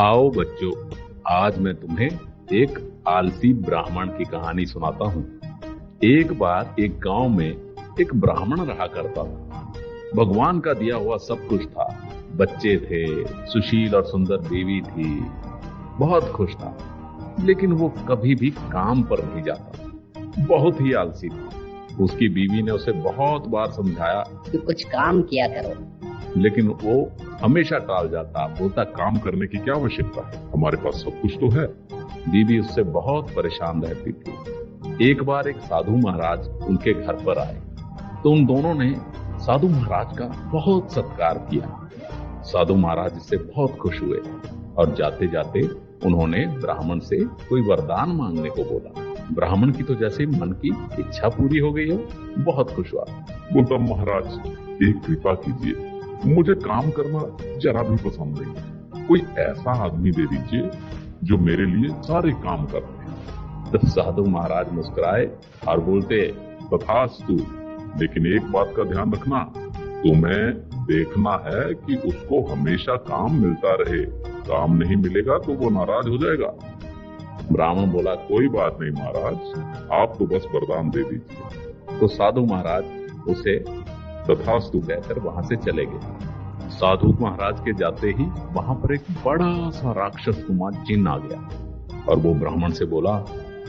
आओ बच्चों, आज मैं तुम्हें एक आलसी ब्राह्मण की कहानी सुनाता हूँ। एक बार एक गांव में एक ब्राह्मण रहा करता था। भगवान का दिया हुआ सब कुछ था। बच्चे थे, सुशील और सुंदर बीवी थी, बहुत खुश था। लेकिन वो कभी भी काम पर नहीं जाता, बहुत ही आलसी था। उसकी बीवी ने उसे बहुत बार समझाया कि कुछ काम किया करो, लेकिन वो हमेशा टाल जाता। बोलता, काम करने की क्या आवश्यकता है, हमारे पास सब कुछ तो है। बीवी उससे बहुत परेशान रहती थी। एक बार एक साधु महाराज उनके घर पर आए तो उन दोनों ने साधु महाराज का बहुत सत्कार किया। साधु महाराज इससे बहुत खुश हुए और जाते जाते उन्होंने ब्राह्मण से कोई वरदान मांगने को बोला। ब्राह्मण की तो जैसे मन की इच्छा पूरी हो गई हो, बहुत खुश हुआ। बोलता, महाराज एक कृपा कीजिए, मुझे काम करना जरा भी पसंद नहीं। कोई ऐसा आदमी दे दीजिए जो मेरे लिए सारे काम करते हैं। तो साधु महाराज मुस्कुराए और बोलते, तथास्तु, लेकिन एक बात का ध्यान रखना, तुम्हें देखना है कि उसको हमेशा काम मिलता रहे। काम नहीं मिलेगा तो वो नाराज हो जाएगा। ब्राह्मण बोला, कोई बात नहीं महाराज, आप तो बस वरदान दे दीजिए। तो साधु महाराज उसे तथास्तु कहकर वहां से चले गए। साधु महाराज के जाते ही वहां पर एक बड़ा सा राक्षस नुमा जिन आ गया और वो ब्राह्मण से बोला,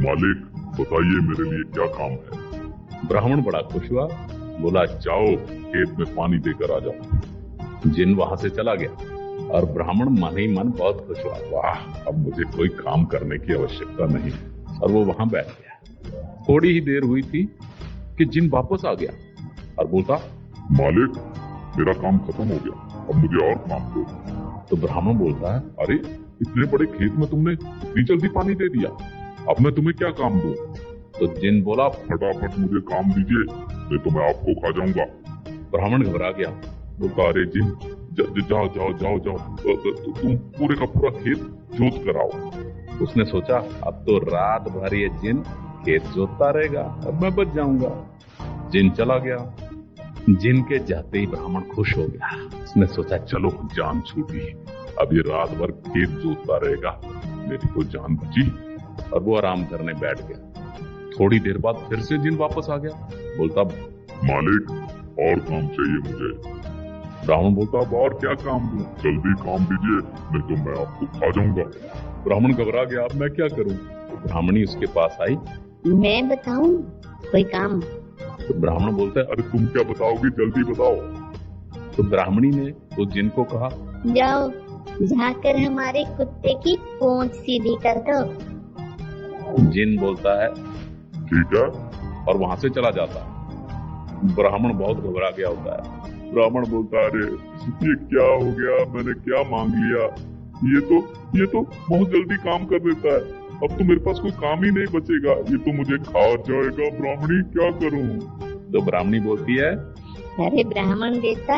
मालिक बताइए मेरे लिए क्या काम है। ब्राह्मण बड़ा खुश हुआ, बोला, जाओ खेत में पानी देकर आ जाओ। जिन वहां से चला गया और ब्राह्मण मन ही मन बहुत खुश हुआ। वाह, अब मुझे कोई काम करने की आवश्यकता नहीं। और वो वहां बैठ गया। थोड़ी ही देर हुई थी कि जिन वापस आ गया और बोलता, मालिक मेरा काम खत्म हो गया, अब मुझे और काम दो। तो ब्राह्मण बोलता है, अरे इतने बड़े खेत में तुमने इतनी जल्दी पानी दे दिया, अब मैं तुम्हें क्या काम दूं? तो जिन बोला, फटाफट मुझे काम दीजिए, नहीं तो मैं आपको खा जाऊंगा। ब्राह्मण घबरा गया, बोलता, अरे जिन जाओ जाओ जाओ जाओ, तुम पूरे का पूरा खेत जोत कर आओ। उसने सोचा, अब तो रात भर ये जिन खेत जोतता रहेगा, अब मैं बच जाऊंगा। जिन चला गया। जिन के जाते ही ब्राह्मण खुश हो गया। उसने सोचा, चलो जान छूटी, अब ये रात भर खेत जोतता रहेगा, मेरी तो जान बची। और वो आराम करने बैठ गया। थोड़ी देर बाद फिर से जिन वापस आ गया। बोलता, मालिक और काम चाहिए मुझे। ब्राह्मण बोलता, अब और क्या काम दूं? जल्दी काम दीजिए, नहीं तो मैं आपको खा जाऊंगा। ब्राह्मण घबरा गया, अब मैं क्या करूं? तो ब्राह्मणी उसके पास आई। मैं बताऊं कोई काम? तो ब्राह्मण बोलता है, अरे तुम क्या बताओगी, जल्दी बताओ। तो ब्राह्मणी ने तो जिन को कहा, जाओ जाकर हमारे कुत्ते की पूंछ सीधी कर दो। जिन बोलता है, ठीक है, और वहां से चला जाता है। ब्राह्मण बहुत घबरा गया होता है। ब्राह्मण बोलता है, अरे ये क्या हो गया, मैंने क्या मांग लिया? ये तो बहुत जल्दी काम कर देता है, अब तो मेरे पास कोई काम ही नहीं बचेगा, ये तो मुझे खा जाएगा। ब्राह्मणी क्या करूं? तो ब्राह्मणी बोलती है, अरे ब्राह्मण देवता,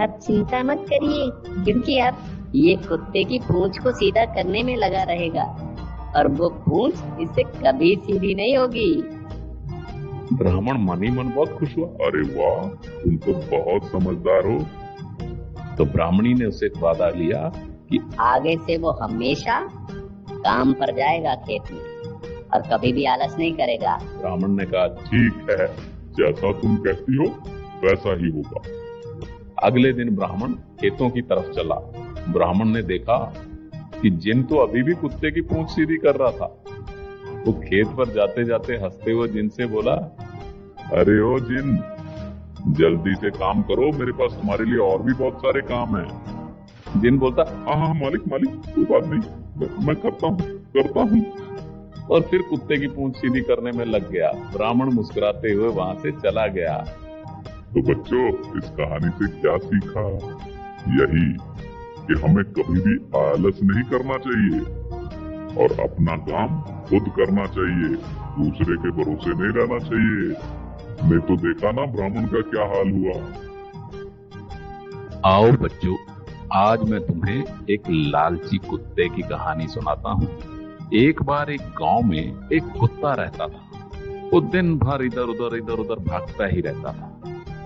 आप चिंता मत करिए, क्योंकि अब ये कुत्ते की पूंछ को सीधा करने में लगा रहेगा और वो पूंछ इससे कभी सीधी नहीं होगी। ब्राह्मण मन ही मन बहुत खुश हुआ, अरे वाह, तुम तो बहुत समझदार हो। तो ब्राह्मणी ने उसे वादा लिया कि आगे से वो हमेशा काम पर जाएगा खेत में और कभी भी आलस नहीं करेगा। ब्राह्मण ने कहा, ठीक है, जैसा तुम कहती हो वैसा ही होगा। अगले दिन ब्राह्मण खेतों की तरफ चला। ब्राह्मण ने देखा कि जिन तो अभी भी कुत्ते की पूंछ सीधी कर रहा था। वो खेत पर जाते जाते हंसते हुए जिन से बोला, अरे ओ जिन, जल्दी से काम करो, मेरे पास तुम्हारे लिए और भी बहुत सारे काम हैं। जिन बोलता, हाँ मालिक मालिक, कोई बात नहीं, मैं करता हूँ। और फिर कुत्ते की पूंछ सीधी करने में लग गया। ब्राह्मण मुस्कुराते हुए वहां से चला गया। तो बच्चों, इस कहानी से क्या सीखा? यही कि हमें कभी भी आलस नहीं करना चाहिए और अपना काम खुद करना चाहिए, दूसरे के भरोसे नहीं रहना चाहिए। मैं तो देखा ना ब्राह्मण का क्या हाल हुआ। आओ बच्चों, आज मैं तुम्हें एक लालची कुत्ते की कहानी सुनाता हूँ। एक बार एक गांव में एक कुत्ता रहता था। वो दिन भर इधर उधर भागता ही रहता था।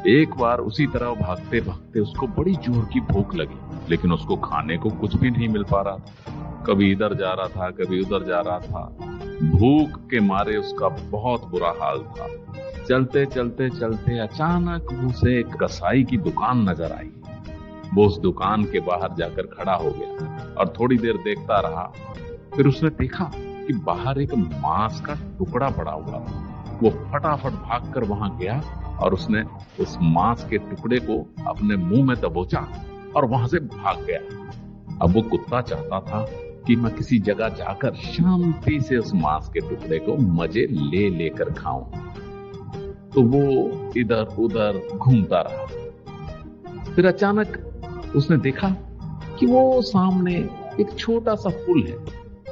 एक बार उसी तरह भागते भागते उसको बड़ी जोर की भूख लगी, लेकिन उसको खाने को कुछ भी नहीं मिल पा रहा था। कभी इधर जा रहा था, कभी उधर जा रहा था। भूख के मारे उसका बहुत बुरा हाल था। चलते चलते चलते अचानक उसे एक कसाई की दुकान नजर आई। वो उस दुकान के बाहर जाकर खड़ा हो गया और थोड़ी देर देखता रहा। फिर उसने देखा कि बाहर एक मांस का टुकड़ा पड़ा हुआ था। वो फटाफट भागकर वहां गया और उसने उस मांस के टुकड़े को अपने मुंह में दबोचा और वहां से भाग गया। अब वो कुत्ता चाहता था कि मैं किसी जगह जाकर शांति से उस मांस के टुकड़े को मजे ले लेकर खाऊं। तो वो इधर उधर घूमता रहा। फिर अचानक उसने देखा कि वो सामने एक छोटा सा पुल है।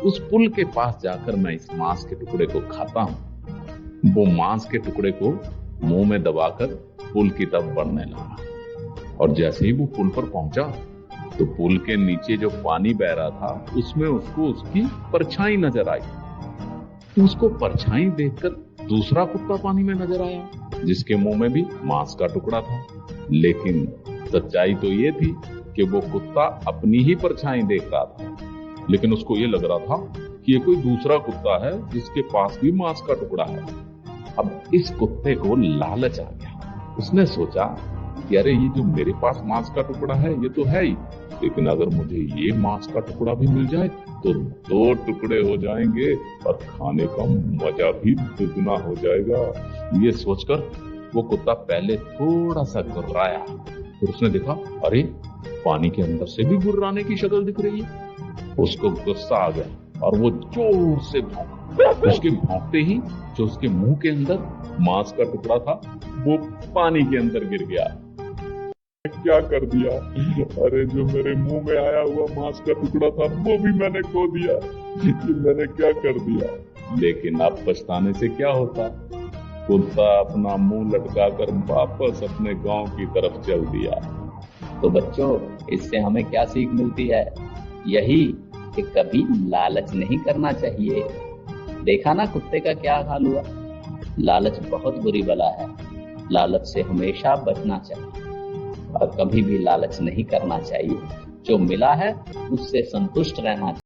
उस पुल के पास जाकर मैं इस मांस के टुकड़े को खाता हूं। वो मांस के टुकड़े को मुंह में दबाकर पुल की तरफ बढ़ने लगा और जैसे ही वो पुल पर पहुंचा तो पुल के नीचे जो पानी बह रहा था उसमें उसको उसकी परछाई नजर आई। उसको परछाई देखकर दूसरा कुत्ता पानी में नजर आया जिसके मुंह में भी मांस का टुकड़ा था। लेकिन सच्चाई तो ये थी कि वो कुत्ता अपनी ही परछाई देख रहा था, लेकिन उसको ये लग रहा था कि ये कोई दूसरा कुत्ता है जिसके पास भी मांस का टुकड़ा है। अब इस कुत्ते को लालच आ गया। उसने सोचा कि अरे ये जो मेरे पास मांस का टुकड़ा है ये तो है ही, लेकिन अगर मुझे ये मांस का टुकड़ा भी मिल जाए तो 2 टुकड़े हो जाएंगे और खाने का मजा भी दुगना हो जाएगा। ये सोचकर वो कुत्ता पहले थोड़ा सा गुर्राया। फिर उसने देखा अरे पानी के अंदर से भी गुर्राने की शक्ल दिख रही है। उसको गुस्सा आ गया और वो जोर से भौंका। उसके भौंकते ही जो उसके मुंह के अंदर मांस का टुकड़ा था वो पानी के अंदर गिर गया। क्या कर दिया? अरे जो मेरे मुंह में आया हुआ मांस का टुकड़ा था वो भी मैंने खो दिया। ये मैंने क्या कर दिया? लेकिन अब पछताने से क्या होता। कुत्ता अपना मुंह लटकाकर वापस अपने गांव की तरफ चल दिया। तो बच्चों, इससे हमें क्या सीख मिलती है? यही कि कभी लालच नहीं करना चाहिए। देखा ना कुत्ते का क्या हाल हुआ। लालच बहुत बुरी बला है। लालच से हमेशा बचना चाहिए और कभी भी लालच नहीं करना चाहिए। जो मिला है उससे संतुष्ट रहना चाहिए।